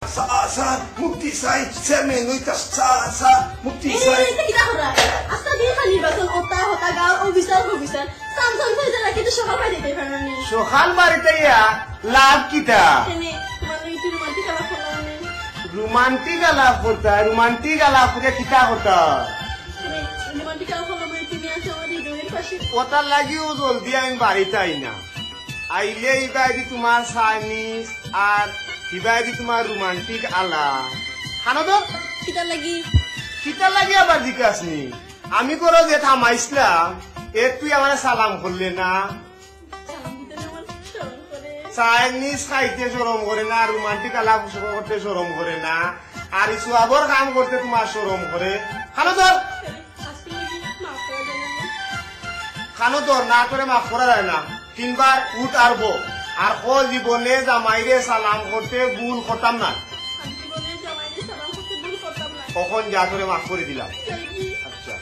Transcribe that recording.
Sa mukti sai chairman noita sa mukti sai এটা কি করা আজকে দিন খালি নির্বাচন ওটা হতা গাঁও অফিসার সামসাম ফেজে রাখি তো সকাল পাই দিতে পারনি সকাল বাড়িতে ইয়া লাভ কিটা এনে মানে একটু রোমান্টিক আলাপ করলাম রোমান্টিক আলাপ করে কিটা হতা এনে রোমান্টিক আলাপ করলাম তুমি আসো আমার হৃদয়ের পাশে ওটার লাগিও জলদি আমি বাড়িতে আই না আইলে ইবাদি তোমার চাইনিজ আর ইবাদি তোমার রোমান্টিক আলাপ খানো তো কিটার লাগি আবার জিজ্ঞাসনি আমি করো যে থামাইছিলাম তুই আমার সালাম করলে না চাইনিজ খাইতে সরম করে না রোমান্টিক আলাপ করতে সরম করে না আর ইসুয়াবর কাম করতে তোমার সরম করে খানো তোর না করে মাফ করা যায় না তিনবার উঠ আরবো আর ও জীবনে জামাইরে সালাম করতে ভুল করতাম না কখন যা করে মাফ করে দিলাম আচ্ছা